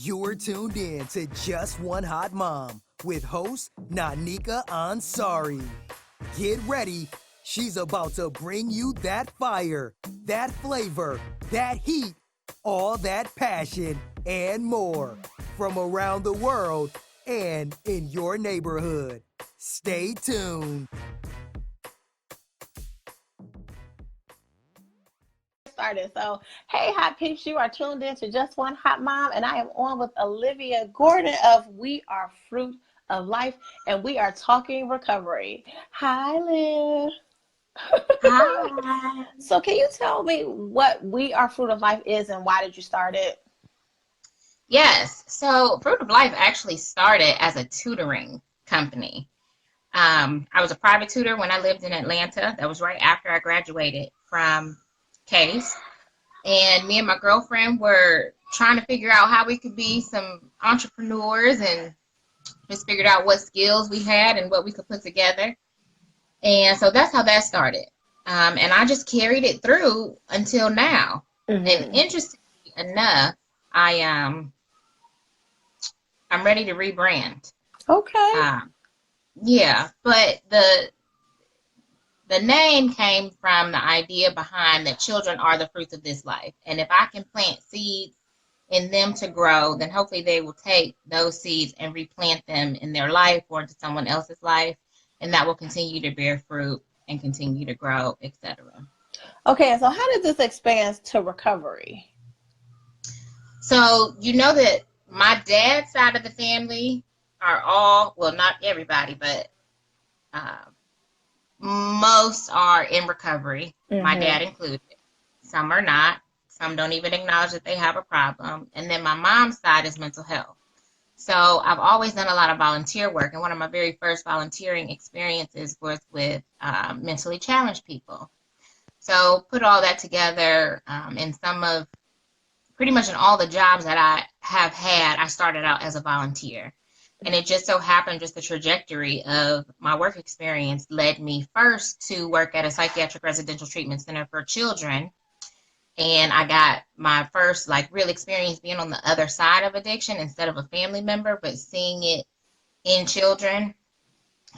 You're tuned in to Just One Hot Mom with host Nanika Ansari. Get ready. She's about to bring you that fire, that flavor, that heat, all that passion, and more from around the world and in your neighborhood. Stay tuned. Started. So, hey, hot peeps, you are tuned in to Just One Hot Mom, and I am on with Olivia Gordon of We Are Fruit of Life, and we are talking recovery. Hi, Liv. Hi. So, can you tell me what We Are Fruit of Life is and why did you start it? Yes. So Fruit of Life actually started as a tutoring company. I was a private tutor when I lived in Atlanta. That was right after I graduated from Case. And me and my girlfriend were trying to figure out how we could be some entrepreneurs and just figured out what skills we had and what we could put together. And so that's how that started. And I just carried it through until now. And interestingly enough, I'm ready to rebrand. Okay. Yeah, but the name came from the idea behind that children are the fruits of this life. And if I can plant seeds in them to grow, then hopefully they will take those seeds and replant them in their life or into someone else's life. And that will continue to bear fruit and continue to grow, etc. Okay, so how did this expand to recovery? So you know that my dad's side of the family are all, well, not everybody, but most are in recovery, my dad included. Some are not. Some don't even acknowledge that they have a problem. And then my mom's side is mental health. So I've always done a lot of volunteer work. And one of my very first volunteering experiences was with mentally challenged people. So put all that together in pretty much in all the jobs that I have had, I started out as a volunteer. And it just so happened, just the trajectory of my work experience led me first to work at a psychiatric residential treatment center for children. And I got my first real experience being on the other side of addiction instead of a family member, but seeing it in children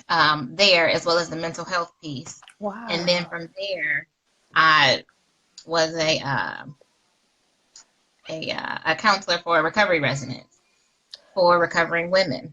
there, as well as the mental health piece. Wow. And then from there, I was a counselor for recovery residents for recovering women.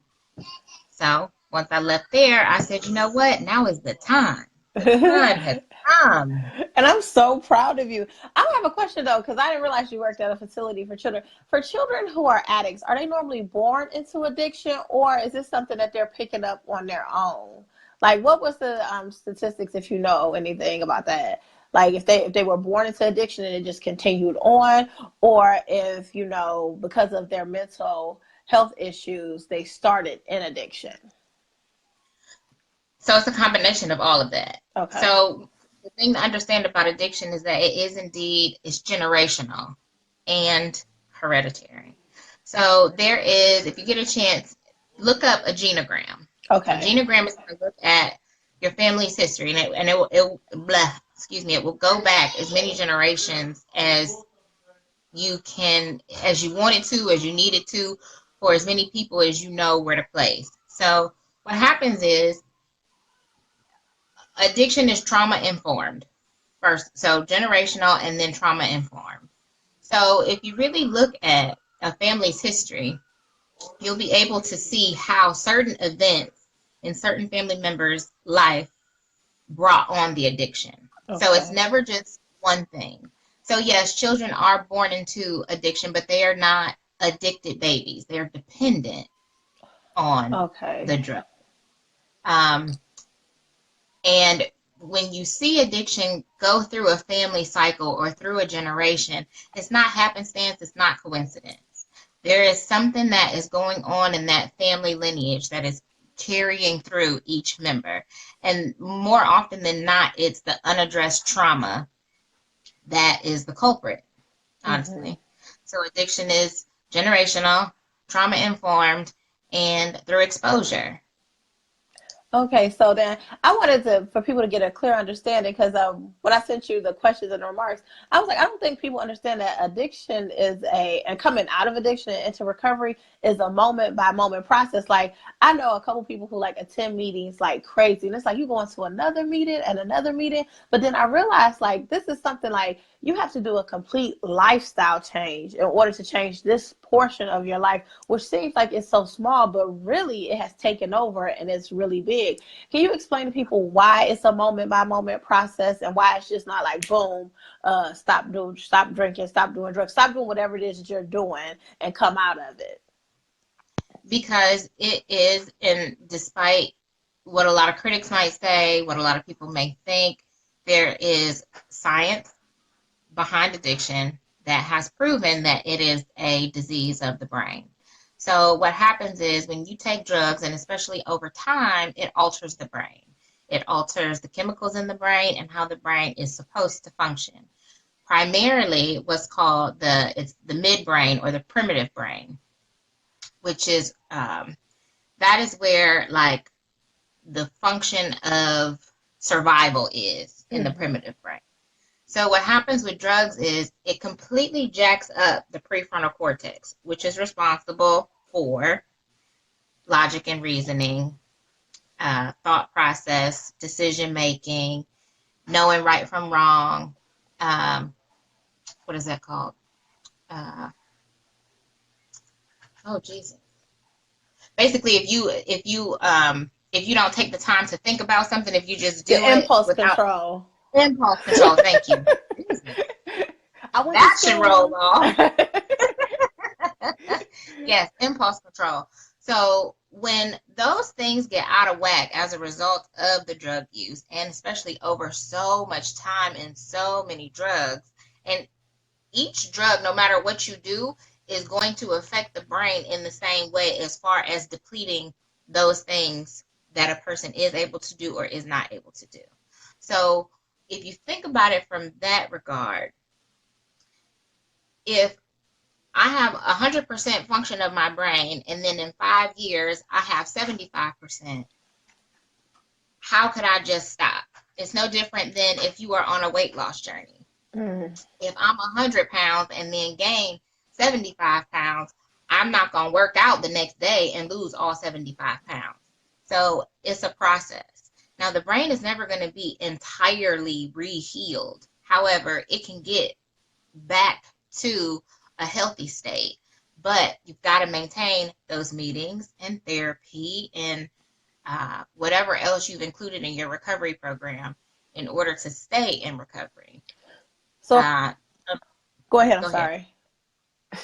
So once I left there, I said, you know what? Now is the time. The time has come. And I'm so proud of you. I have a question though, because I didn't realize you worked at a facility for children. For children who are addicts, are they normally born into addiction, or is this something that they're picking up on their own? Like, what was the statistics, if you know anything about that? Like, if they were born into addiction and it just continued on, or if, because of their mental health issues, they started in addiction. So it's a combination of all of that. Okay. So the thing to understand about addiction is that it's generational and hereditary. So there is, if you get a chance, look up a genogram. Okay. A genogram is going to look at your family's history, and it will go back as many generations as you can, as you wanted to, as you needed to, for as many people as you know where to place. So what happens is addiction is trauma informed first, so generational and then trauma informed. So if you really look at a family's history, you'll be able to see how certain events in certain family members' life brought on the addiction. Okay. So it's never just one thing. So yes, children are born into addiction, but they are not addicted babies. They're dependent on the drug. And when you see addiction go through a family cycle or through a generation, it's not happenstance, it's not coincidence. There is something that is going on in that family lineage that is carrying through each member. And more often than not, it's the unaddressed trauma that is the culprit, honestly. So addiction is generational, trauma informed, and through exposure. Okay, so then I wanted to for people to get a clear understanding because when I sent you the questions and remarks, I was like, I don't think people understand that addiction is and coming out of addiction and into recovery is a moment by moment process. Like I know a couple people who like attend meetings like crazy, and it's like you going to another meeting and another meeting, but then I realized like this is something like you have to do a complete lifestyle change in order to change this portion of your life, which seems like it's so small, but really it has taken over and it's really big. Can you explain to people why it's a moment by moment process and why it's just not like boom, stop drinking, stop doing drugs, stop doing whatever it is that you're doing and come out of it? Because it is, and despite what a lot of critics might say, what a lot of people may think, there is science behind addiction that has proven that it is a disease of the brain. So what happens is when you take drugs, and especially over time, it alters the brain. It alters the chemicals in the brain and how the brain is supposed to function. Primarily what's called it's the midbrain or the primitive brain, which is that is where like the function of survival is in the primitive brain. So what happens with drugs is it completely jacks up the prefrontal cortex, which is responsible for logic and reasoning, thought process, decision making, knowing right from wrong. What is that called? Oh Jesus! Basically, if you don't take the time to think about something, if you just do The it impulse without control. impulse control, thank you. That should roll off. Yes, impulse control. So when those things get out of whack as a result of the drug use, and especially over so much time and so many drugs, and each drug, no matter what you do, is going to affect the brain in the same way as far as depleting those things that a person is able to do or is not able to do. So if you think about it from that regard, if I have 100% function of my brain, and then in 5 years I have 75%, how could I just stop? It's no different than if you are on a weight loss journey. If I'm 100 pounds and then gain 75 pounds, I'm not going to work out the next day and lose all 75 pounds. So it's a process. Now, the brain is never going to be entirely re-healed. However, it can get back to a healthy state, but you've got to maintain those meetings and therapy and whatever else you've included in your recovery program in order to stay in recovery. So go ahead. I'm sorry.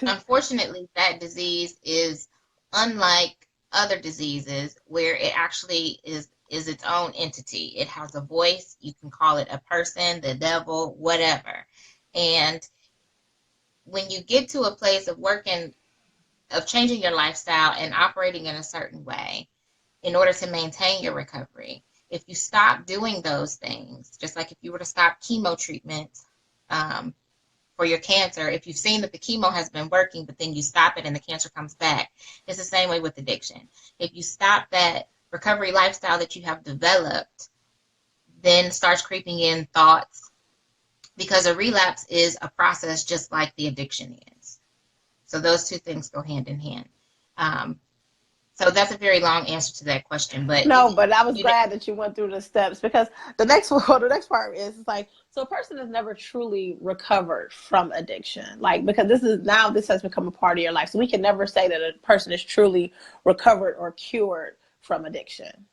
Unfortunately, that disease is unlike other diseases where it actually is its own entity. It has a voice. You can call it a person, the devil, whatever. And when you get to a place of changing your lifestyle and operating in a certain way in order to maintain your recovery, if you stop doing those things, just like if you were to stop chemo treatments for your cancer, if you've seen that the chemo has been working, but then you stop it and the cancer comes back, it's the same way with addiction. If you stop that recovery lifestyle that you have developed, then starts creeping in thoughts, because a relapse is a process just like the addiction is. So those two things go hand in hand. So that's a very long answer to that question, but no, but I was glad that you went through the steps, because the next part is it's like, so a person has never truly recovered from addiction, like, because this has become a part of your life. So we can never say that a person is truly recovered or cured from addiction.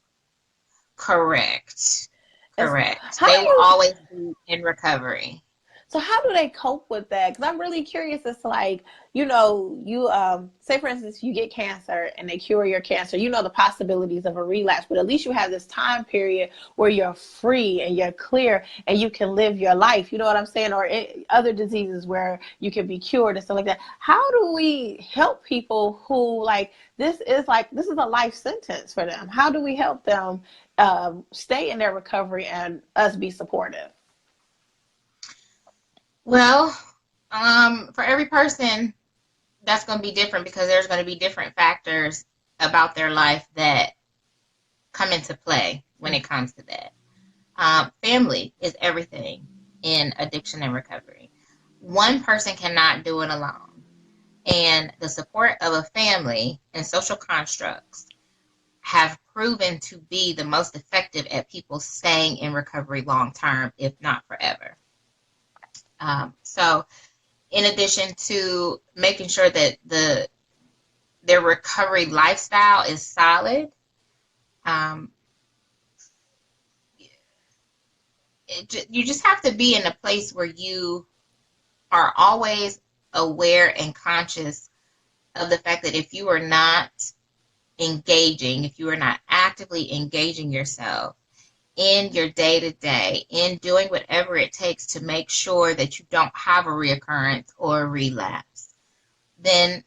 Correct. They will always be in recovery. So how do they cope with that? Because I'm really curious as to, like, you say, for instance, you get cancer and they cure your cancer, the possibilities of a relapse, but at least you have this time period where you're free and you're clear and you can live your life. You know what I'm saying? Or other diseases where you can be cured and stuff like that. How do we help people who, like, this is a life sentence for them? How do we help them stay in their recovery and us be supportive? Well, for every person, that's going to be different, because there's going to be different factors about their life that come into play when it comes to that. Family is everything in addiction and recovery. One person cannot do it alone. And the support of a family and social constructs have proven to be the most effective at people staying in recovery long term, if not forever. So in addition to making sure that their recovery lifestyle is solid, you just have to be in a place where you are always aware and conscious of the fact that if you are not engaging, if you are not actively engaging yourself in your day-to-day, in doing whatever it takes to make sure that you don't have a reoccurrence or a relapse, then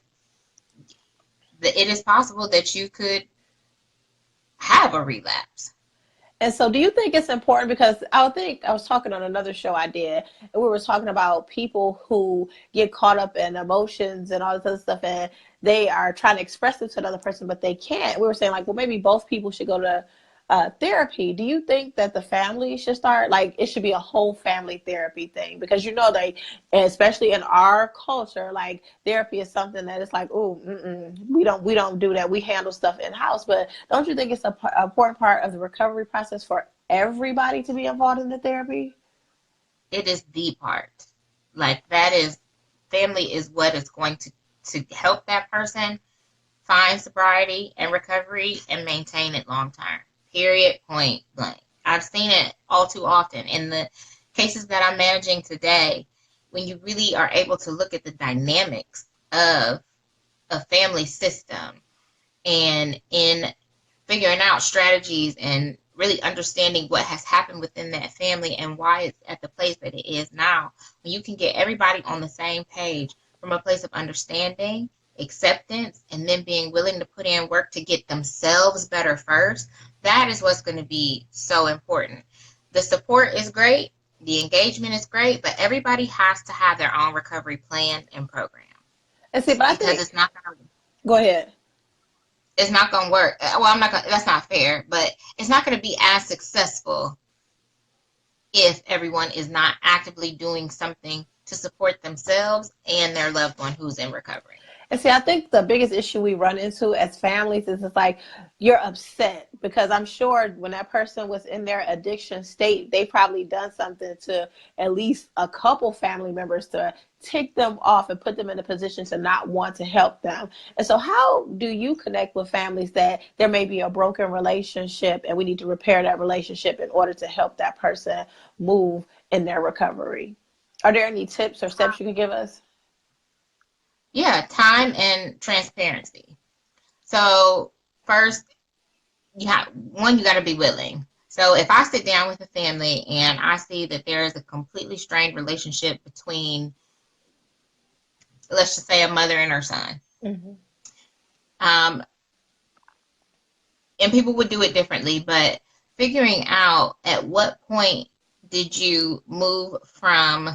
it is possible that you could have a relapse. And so do you think it's important, because I was talking on another show I did, and we were talking about people who get caught up in emotions and all this other stuff, and they are trying to express it to another person, but they can't. We were saying, like, well, maybe both people should go to therapy. Do you think that the family should start, like, it should be a whole family therapy thing? Because, you know, especially in our culture, like, therapy is something that is like, oh, we don't do that. We handle stuff in house. But don't you think it's an important part of the recovery process for everybody to be involved in the therapy? It is the part. Like, that is, family is what is going to help that person find sobriety and recovery and maintain it long term. Period, point blank. I've seen it all too often in the cases that I'm managing today, when you really are able to look at the dynamics of a family system and in figuring out strategies and really understanding what has happened within that family and why it's at the place that it is now. When you can get everybody on the same page from a place of understanding, acceptance, and then being willing to put in work to get themselves better first, that is what's going to be so important. The support is great, the engagement is great, but everybody has to have their own recovery plan and program. And see, but I think it's not going to. Go ahead. It's not going to work. Well, I'm not. That's not fair. But it's not going to be as successful if everyone is not actively doing something to support themselves and their loved one who's in recovery. And see, I think the biggest issue we run into as families is it's like, you're upset because I'm sure when that person was in their addiction state, they probably done something to at least a couple family members to tick them off and put them in a position to not want to help them. And so how do you connect with families that there may be a broken relationship and we need to repair that relationship in order to help that person move in their recovery? Are there any tips or steps you can give us? Yeah, time and transparency. So first, you got to be willing. So if I sit down with a family and I see that there is a completely strained relationship between, let's just say, a mother and her son, and people would do it differently, but figuring out at what point did you move from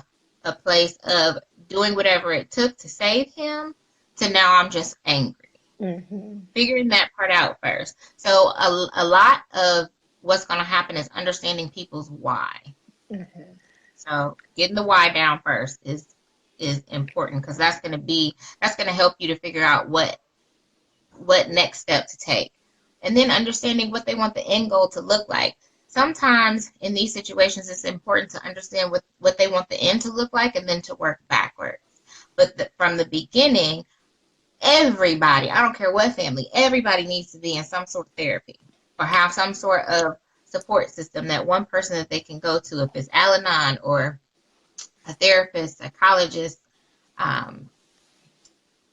a place of doing whatever it took to save him to now I'm just angry. Figuring that part out first. So a lot of what's going to happen is understanding people's why. So getting the why down first is important, because that's going to help you to figure out what next step to take, and then understanding what they want the end goal to look like. Sometimes in these situations, it's important to understand what they want the end to look like and then to work backwards. But from the beginning, everybody, I don't care what family, everybody needs to be in some sort of therapy or have some sort of support system, that one person that they can go to, if it's Al-Anon or a therapist, psychologist,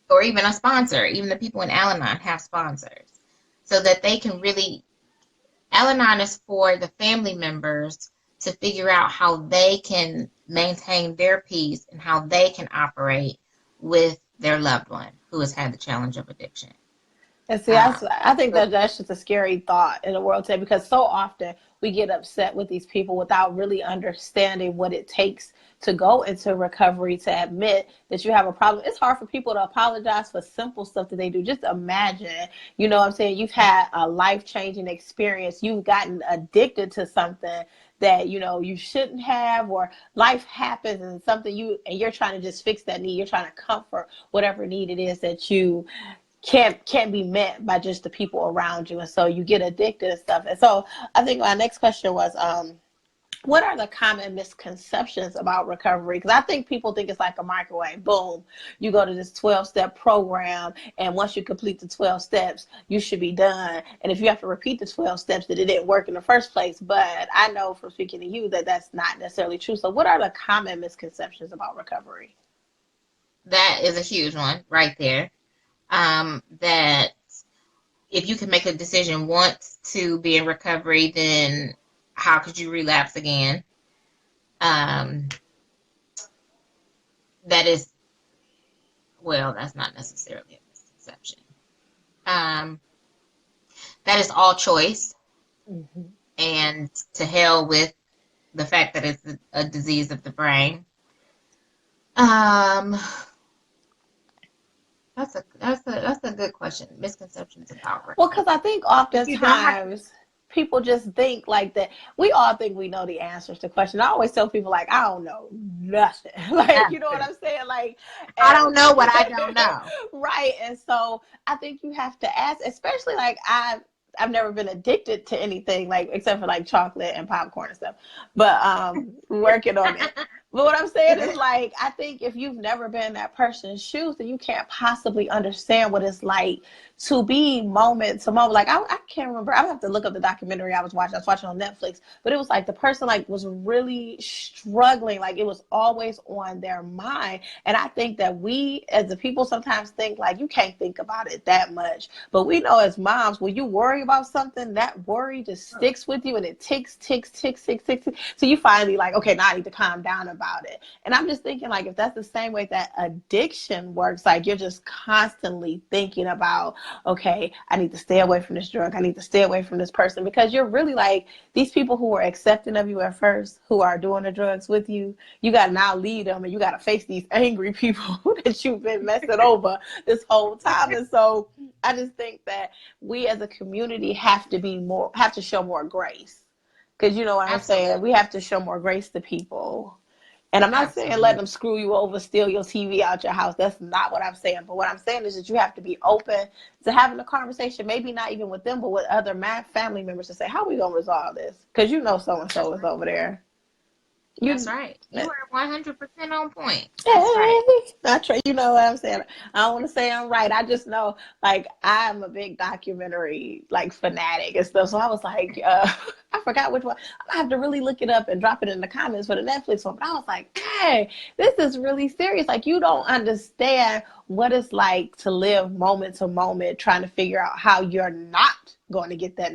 or even a sponsor. Even the people in Al-Anon have sponsors, so that they can really, Al-Anon is for the family members to figure out how they can maintain their peace and how they can operate with their loved one who has had the challenge of addiction. And see, I think that that's just a scary thought in the world today, because so often we get upset with these people without really understanding what it takes to go into recovery, to admit that you have a problem. It's hard for people to apologize for simple stuff that they do. Just imagine, you know what I'm saying? You've had a life-changing experience. You've gotten addicted to something that, you know, you shouldn't have, or life happens and and you're trying to just fix that need. You're trying to comfort whatever need it is that you can't be met by just the people around you, and so you get addicted and stuff. And so I think my next question was, what are the common misconceptions about recovery? Because I think people think it's like a microwave. Boom, you go to this 12-step program, and once you complete the 12 steps, you should be done. And if you have to repeat the 12 steps, that it didn't work in the first place. But I know from speaking to you that that's not necessarily true. So what are the common misconceptions about recovery? That is a huge one right there. That if you can make a decision once to be in recovery, then how could you relapse again? That is, well, that's not necessarily a misconception. That is all choice, and to hell with the fact that it's a disease of the brain. That's a good question. Misconceptions about recovery. Well, because I think oftentimes people just think like that. We all think we know the answers to questions. I always tell people, like, I don't know nothing. Like, you know what I'm saying? Like, I don't know what I don't know. Right. And so I think you have to ask, especially like I've never been addicted to anything, like except for like chocolate and popcorn and stuff, but working on it. But what I'm saying is, like, I think if you've never been in that person's shoes, then you can't possibly understand what it's like to be moment to moment. Like, I can't remember. I would have to look up the documentary I was watching. I was watching on Netflix. But it was like the person, like, was really struggling. Like, it was always on their mind. And I think that we, as the people, sometimes think, like, you can't think about it that much. But we know as moms, when you worry about something, that worry just sticks with you, and it ticks. So you finally, like, okay, now I need to calm down about it. And I'm just thinking, like, if that's the same way that addiction works, like, you're just constantly thinking about, okay, I need to stay away from this drug, I need to stay away from this person, because you're really like, these people who were accepting of you at first, who are doing the drugs with you, you got to now lead them, and you got to face these angry people that you've been messing over this whole time. And so I just think that we as a community have to show more grace, because you know what I'm saying, we have to show more grace to people. And I'm not saying let them screw you over, steal your TV out your house. That's not what I'm saying. But what I'm saying is that you have to be open to having a conversation, maybe not even with them, but with other family members, to say, how are we going to resolve this? Because you know so-and-so is over there. That's right. You are 100% on point. That's right. Not true. You know what I'm saying? I don't want to say I'm right. I just know, like, I'm a big documentary, like, fanatic and stuff. So I was like, I forgot which one. I have to really look it up and drop it in the comments for the Netflix one. But I was like, hey, this is really serious. Like, you don't understand what it's like to live moment to moment, trying to figure out how you're not going to get that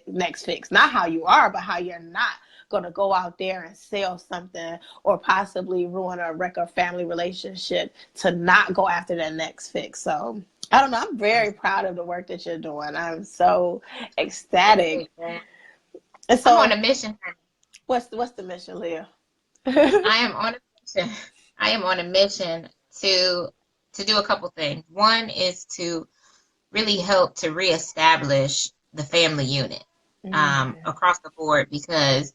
next fix. Not how you are, but how you're not going to go out there and sell something, or possibly ruin or wreck a family relationship, to not go after that next fix. So I don't know. I'm very proud of the work that you're doing. I'm so ecstatic. And so, I'm on a mission. What's the mission, Leah? I am on a mission. I am on a mission to do a couple things. One is to really help to reestablish the family unit across the board, because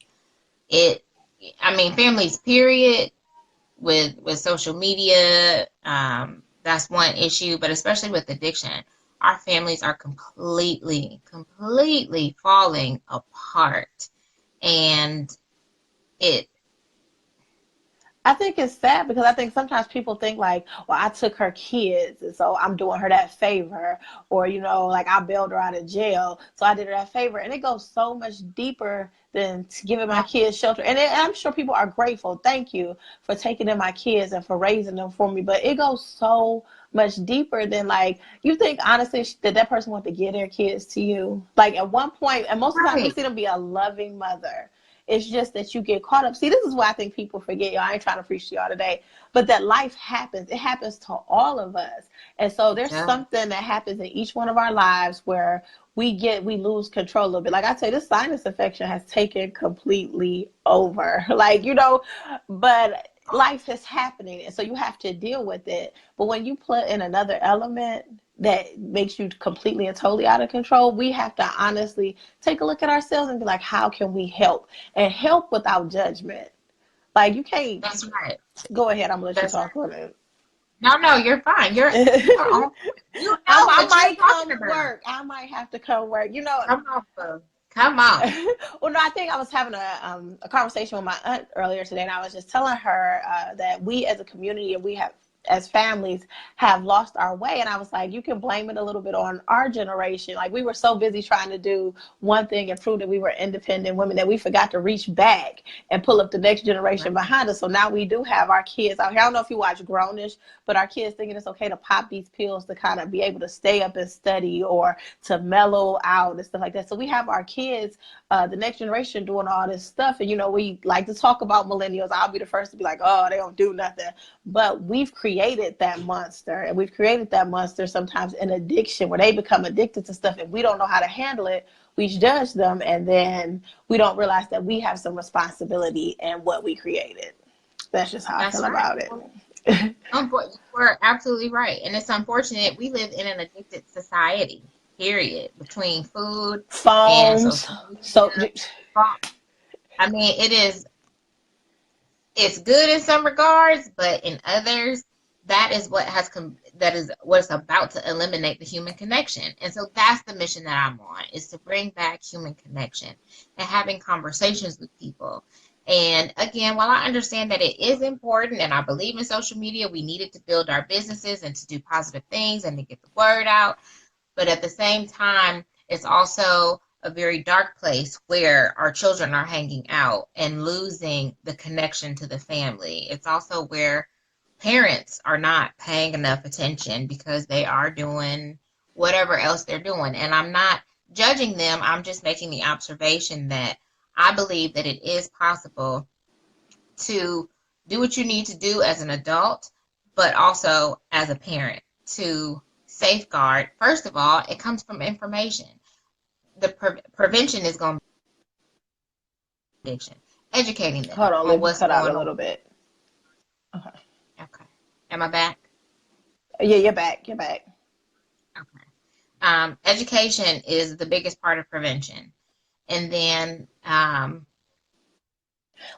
families, period, with social media, that's one issue, but especially with addiction, our families are completely falling apart. And I think it's sad, because I think sometimes people think like, well, I took her kids, and so I'm doing her that favor, or, you know, like, I bailed her out of jail, so I did her that favor. And it goes so much deeper than giving my kids shelter. And I'm sure people are grateful. Thank you for taking in my kids and for raising them for me. But it goes so much deeper than, like, you think honestly that person want to give their kids to you. Like, at one point, and most of the time we see them be a loving mother, It's just that you get caught up. See, this is what I think people forget. Y'all, I ain't trying to preach to y'all today, but that life happens. It happens to all of us. And so there's something that happens in each one of our lives where we lose control a little bit. Like I say, this sinus infection has taken completely over. Like, but life is happening, and so you have to deal with it. But when you put in another element that makes you completely and totally out of control, we have to honestly take a look at ourselves and be like, how can we help? And help without judgment. Like, you can't. That's right. Go ahead, I'm gonna let you That's talk right. on it. No, you're fine. You're on. You know I what you're might come talking about. work. I might have to come work. Come on, boo. Come on. Well, no, I think I was having a conversation with my aunt earlier today, and I was just telling her that we as a community and we have as families have lost our way. And I was like, you can blame it a little bit on our generation. Like, we were so busy trying to do one thing and prove that we were independent women that we forgot to reach back and pull up the next generation behind us. So now we do have our kids out here. I don't know if you watch Grownish, but our kids thinking it's okay to pop these pills to kind of be able to stay up and study or to mellow out and stuff like that. So we have our kids, the next generation, doing all this stuff. And, we like to talk about millennials. I'll be the first to be like, oh, they don't do nothing. But we've created that monster, and we've created that monster sometimes in addiction, where they become addicted to stuff and we don't know how to handle it. We judge them, and then we don't realize that we have some responsibility in what we created. That's just how I feel about it. We're absolutely right. And it's unfortunate. We live in an addicted society, period, between food and Phones. social media. I mean, it's good in some regards, but in others, that is what's about to eliminate the human connection. And so that's the mission that I'm on, is to bring back human connection and having conversations with people. And again, while I understand that it is important and I believe in social media, we need it to build our businesses and to do positive things and to get the word out. But at the same time, it's also a very dark place where our children are hanging out and losing the connection to the family. It's also where parents are not paying enough attention because they are doing whatever else they're doing. And I'm not judging them. I'm just making the observation that I believe that it is possible to do what you need to do as an adult, but also as a parent to safeguard. First of all, it comes from information. The prevention is going to be addiction, educating them Hold on, on let me what's cut out going a on. little bit. Okay. Am I back? Yeah, you're back. You're back. Okay. Education is the biggest part of prevention. And then,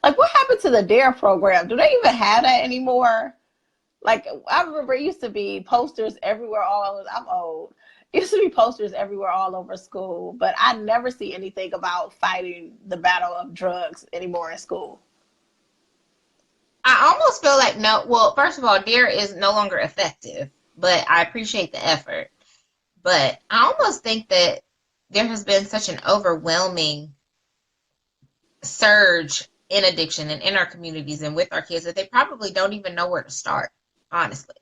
like, what happened to the DARE program? Do they even have that anymore? Like, I remember it used to be posters everywhere. I'm old. It used to be posters everywhere all over school, but I never see anything about fighting the battle of drugs anymore in school. I almost feel like first of all, DARE is no longer effective, but I appreciate the effort. But I almost think that there has been such an overwhelming surge in addiction and in our communities and with our kids that they probably don't even know where to start, honestly.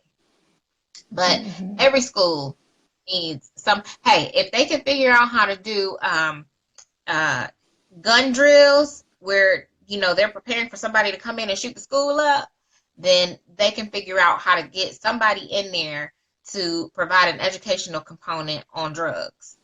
But every school needs hey, if they can figure out how to do gun drills where, they're preparing for somebody to come in and shoot the school up, then they can figure out how to get somebody in there to provide an educational component on drugs.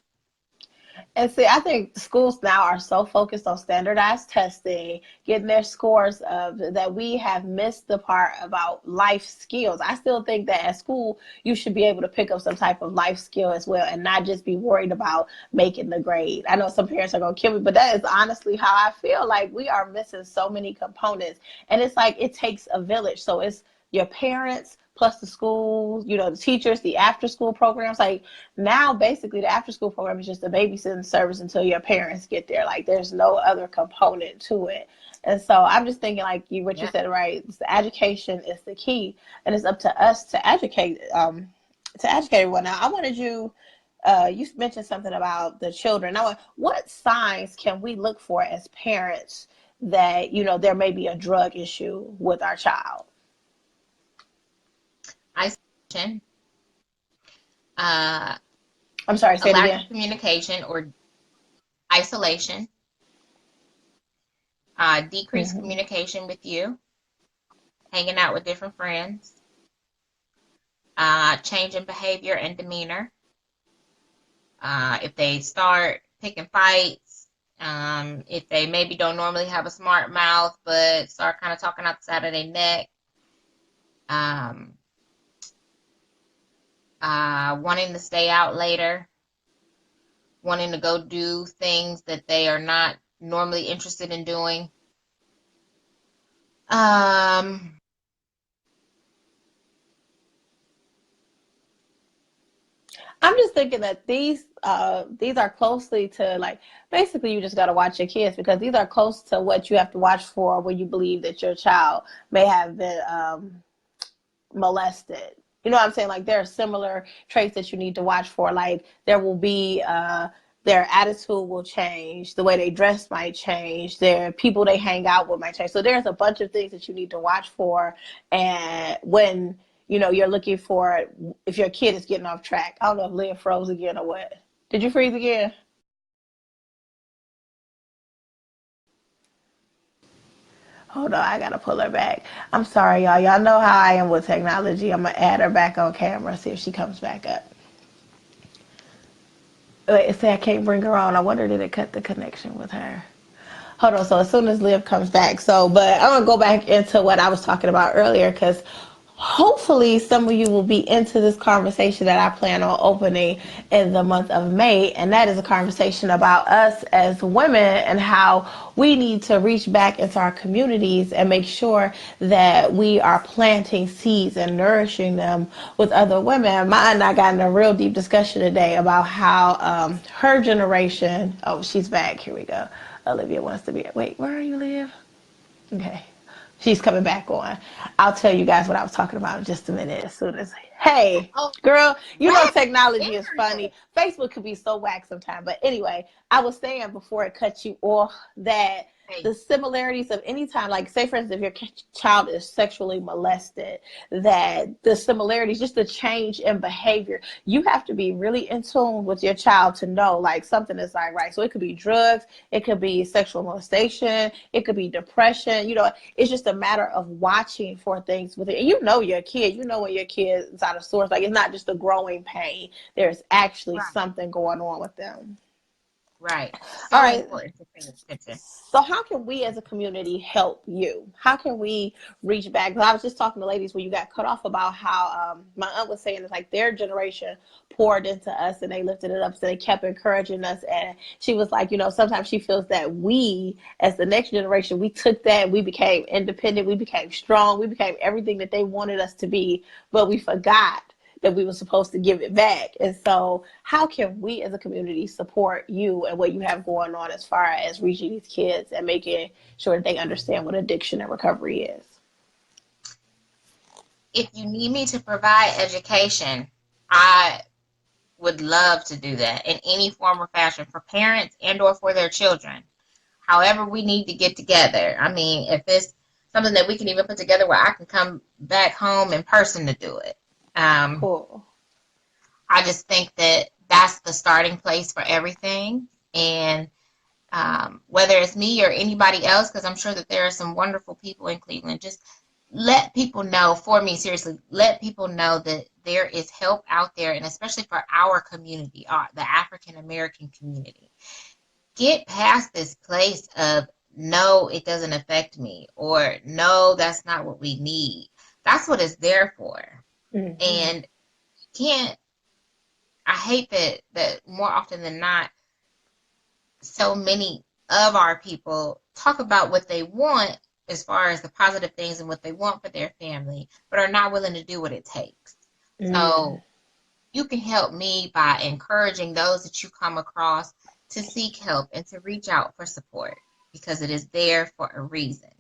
And see, I think schools now are so focused on standardized testing, getting their scores up, that we have missed the part about life skills. I still think that at school, you should be able to pick up some type of life skill as well and not just be worried about making the grade. I know some parents are going to kill me, but that is honestly how I feel. Like, we are missing so many components. And it's like it takes a village. So it's your parents, plus the schools, the teachers, the after school programs. Like, now basically the after school program is just a babysitting service until your parents get there. Like, there's no other component to it. And so I'm just thinking, like you said, right? The education is the key, and it's up to us to educate everyone. Now, I wanted you mentioned something about the children. Now, what signs can we look for as parents that, there may be a drug issue with our child? Isolation. I'm sorry, say it again. Lack of communication or isolation. decreased communication with you, hanging out with different friends, change in behavior and demeanor. If they start picking fights, if they maybe don't normally have a smart mouth, but start kind of talking out the side of their neck, wanting to stay out later, wanting to go do things that they are not normally interested in doing. I'm just thinking that these are closely to, like, basically you just got to watch your kids, because these are close to what you have to watch for when you believe that your child may have been molested. You know what I'm saying? Like, there are similar traits that you need to watch for. Like, there will be their attitude will change, the way they dress might change, their people they hang out with might change. So there's a bunch of things that you need to watch for. And when you're looking for if your kid is getting off track. I don't know if Leah froze again or what. Did you freeze again? Hold on, I gotta pull her back. I'm sorry, y'all. Y'all know how I am with technology. I'm gonna add her back on camera, see if she comes back up. Wait, it say I can't bring her on. I wonder, did it cut the connection with her? Hold on, so as soon as Liv comes back. But I'm gonna go back into what I was talking about earlier, because hopefully some of you will be into this conversation that I plan on opening in the month of May. And that is a conversation about us as women and how we need to reach back into our communities and make sure that we are planting seeds and nourishing them with other women. My aunt and I got in a real deep discussion today about how her generation, oh, she's back. Here we go. Olivia wants to be, wait, where are you, Liv? Okay. She's coming back on. I'll tell you guys what I was talking about in just a minute as soon as, hey, Oh, girl, technology is internet. funny. Facebook could be so whack sometimes. But anyway, I was saying before it cut you off that the similarities of any time, like say for instance, if your child is sexually molested, that the similarities, just the change in behavior, you have to be really in tune with your child to know like something is not right. So it could be drugs, it could be sexual molestation, it could be depression. It's just a matter of watching for things with it. And your kid, when your kid is out of sorts, like it's not just a growing pain. There's actually something going on with them. Right. So all right. important to pay attention. So how can we as a community help you? How can we reach back? Because I was just talking to ladies where you got cut off about how my aunt was saying it's like their generation poured into us and they lifted it up. So they kept encouraging us. And she was like, sometimes she feels that we as the next generation, we took that and we became independent. We became strong. We became everything that they wanted us to be. But we forgot that we were supposed to give it back. And so how can we as a community support you and what you have going on as far as reaching these kids and making sure that they understand what addiction and recovery is? If you need me to provide education, I would love to do that in any form or fashion for parents and or for their children. However, we need to get together. I mean, if it's something that we can even put together where I can come back home in person to do it. Cool. I just think that that's the starting place for everything. And whether it's me or anybody else, because I'm sure that there are some wonderful people in Cleveland, just let people know, for me, seriously, let people know that there is help out there, and especially for our community, the African American community. Get past this place of, no, it doesn't affect me, or no, that's not what we need. That's what it's there for. Mm-hmm. And I hate that more often than not, so many of our people talk about what they want as far as the positive things and what they want for their family, but are not willing to do what it takes. So you can help me by encouraging those that you come across to seek help and to reach out for support, because it is there for a reason.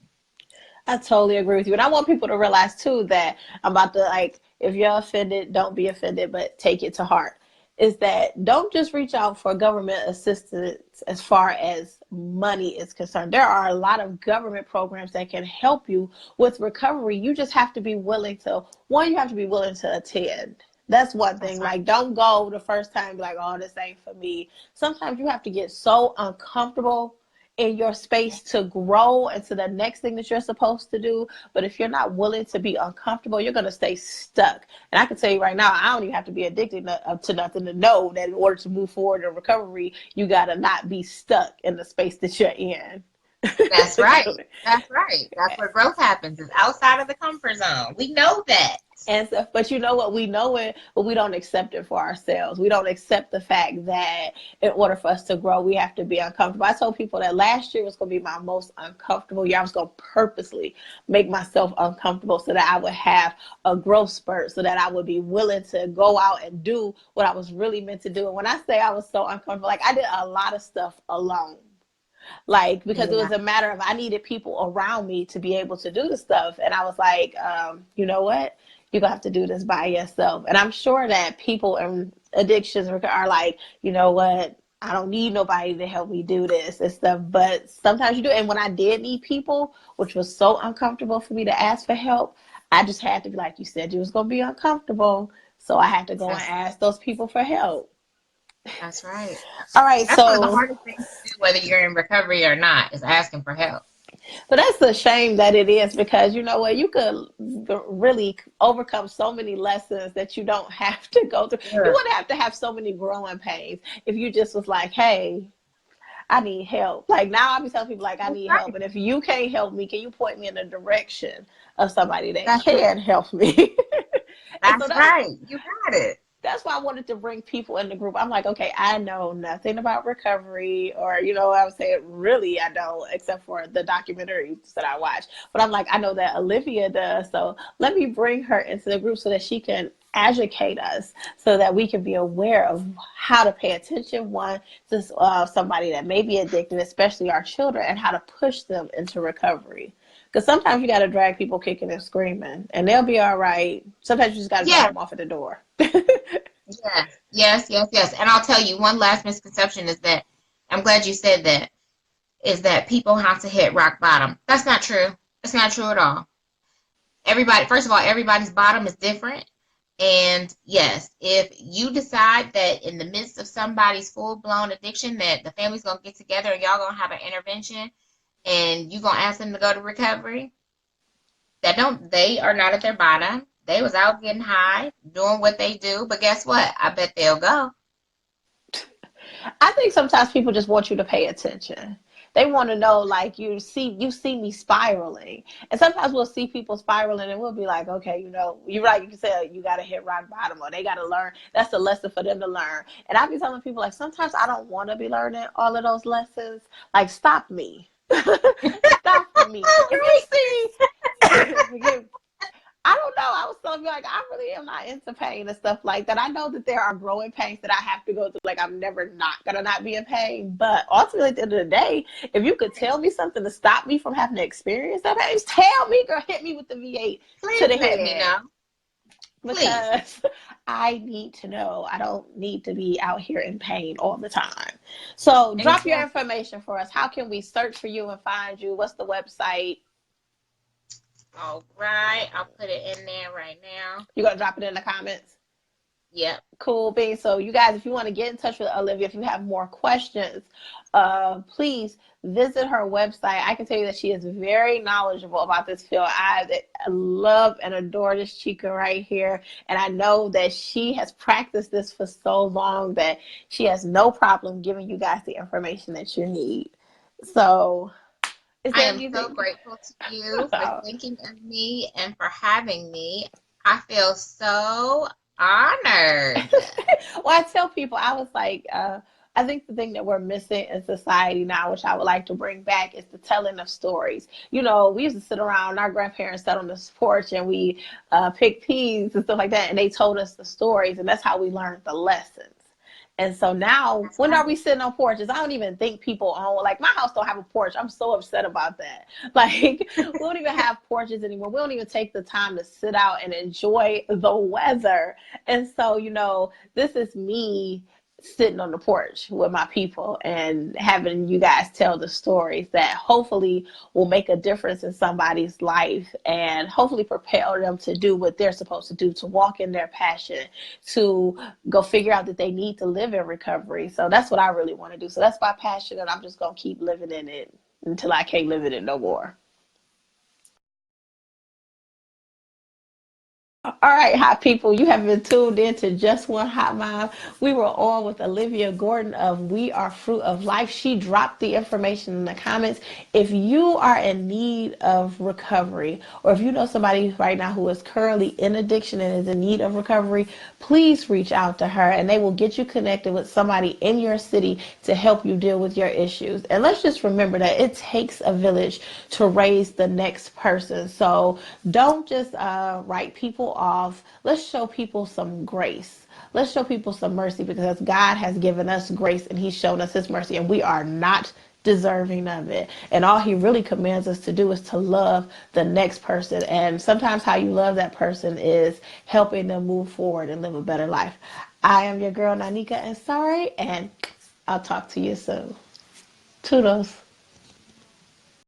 I totally agree with you. And I want people to realize too that I'm about to, if you're offended, don't be offended, but take it to heart. Is that don't just reach out for government assistance as far as money is concerned. There are a lot of government programs that can help you with recovery. You just have to be willing to, you have to be willing to attend. That's one thing. That's right. Don't go the first time like, oh, this ain't for me. Sometimes you have to get so uncomfortable in your space to grow into the next thing that you're supposed to do. But if you're not willing to be uncomfortable, you're going to stay stuck. And I can tell you right now, I don't even have to be addicted to nothing to know that in order to move forward in recovery, you got to not be stuck in the space that you're in. That's right. That's right. That's where growth happens, is outside of the comfort zone. We know that. And so, but you know what? We know it, but we don't accept it for ourselves. We don't accept the fact that in order for us to grow, we have to be uncomfortable. I told people that last year was going to be my most uncomfortable year. I was going to purposely make myself uncomfortable so that I would have a growth spurt, so that I would be willing to go out and do what I was really meant to do. And when I say I was so uncomfortable, like I did a lot of stuff alone. Like, because it was a matter of I needed people around me to be able to do the stuff. And I was like, you know what? You're going to have to do this by yourself. And I'm sure that people in addictions are like, you know what? I don't need nobody to help me do this and stuff. But sometimes you do. And when I did need people, which was so uncomfortable for me to ask for help, I just had to be like you said, you was going to be uncomfortable. So I had to go and ask those people for help. That's right. All right. That's one of the hardest things to do, whether you're in recovery or not, is asking for help. But that's a shame that it is, because you know what, you could really overcome so many lessons that you don't have to go through. Sure. You wouldn't have to have so many growing pains if you just was like, hey, I need help. Like now I be telling people like I need help. And if you can't help me, can you point me in the direction of somebody that can help me? That's right. You got it. That's why I wanted to bring people in the group. I'm like, okay, I know nothing about recovery, or, you know, I would say really I don't, except for the documentaries that I watch. But I'm like, I know that Olivia does. So let me bring her into the group so that she can educate us, so that we can be aware of how to pay attention, one, to somebody that may be addicted, especially our children, and how to push them into recovery. Because sometimes you got to drag people kicking and screaming, and they'll be all right. Sometimes you just got to drop them off at the door. Yes. And I'll tell you, one last misconception is that, I'm glad you said that, is that people have to hit rock bottom. That's not true. It's not true at all. First of all, everybody's bottom is different. And yes, if you decide that in the midst of somebody's full-blown addiction that the family's going to get together and y'all going to have an intervention, and you gonna ask them to go to recovery, they are not at their bottom. They was out getting high, doing what they do, but guess what? I bet they'll go. I think sometimes people just want you to pay attention. They want to know, like, you see me spiraling. And sometimes we'll see people spiraling and we'll be like, okay, you know, you're right, you can say you got to hit rock bottom, or they got to learn. That's a lesson for them to learn. And I be telling people, like, sometimes I don't want to be learning all of those lessons. Like, stop me. Stop for me. If you see, I don't know. I was telling you, like, I really am not into pain and stuff like that. I know that there are growing pains that I have to go through. Like, I'm never not gonna not be in pain. But ultimately, at the end of the day, if you could tell me something to stop me from having to experience that pain, tell me, girl, hit me with the V8 to the head. Me know. Because I need to know. I don't need to be out here in pain all the time. So drop your information for us. How can we search for you and find you? What's the website? All right. I'll put it in there right now. You're going to drop it in the comments? Yep. Cool bean. So you guys, if you want to get in touch with Olivia, if you have more questions, please visit her website. I can tell you that she is very knowledgeable about this field. I love and adore this chica right here. And I know that she has practiced this for so long that she has no problem giving you guys the information that you need. So I am so grateful to you for thinking of me and for having me. I feel so honored. Well, I tell people, I was like, I think the thing that we're missing in society now, which I would like to bring back, is the telling of stories. You know, we used to sit around, our grandparents sat on this porch and we picked peas and stuff like that, and they told us the stories, and that's how we learned the lessons. And so now, when are we sitting on porches? I don't even think people own, like, my house don't have a porch. I'm so upset about that. Like, we don't even have porches anymore. We don't even take the time to sit out and enjoy the weather. And so, you know, this is me sitting on the porch with my people and having you guys tell the stories that hopefully will make a difference in somebody's life and hopefully propel them to do what they're supposed to do, to walk in their passion, to go figure out that they need to live in recovery. So that's what I really want to do. So that's my passion, and I'm just going to keep living in it until I can't live in it no more. All right, hot people, you have been tuned in to Just One Hot Mom. We were on with Olivia Gordon of We Are Fruit of Life. She dropped the information in the comments. If you are in need of recovery, or if you know somebody right now who is currently in addiction and is in need of recovery, please reach out to her and they will get you connected with somebody in your city to help you deal with your issues. And let's just remember that it takes a village to raise the next person. So don't just write people off. Let's show people some grace. Let's show people some mercy, because God has given us grace and he's shown us his mercy, and we are not deserving of it. And all he really commands us to do is to love the next person. And sometimes how you love that person is helping them move forward and live a better life. I am your girl, Nanika Ansari, and I'll talk to you soon. Toodles.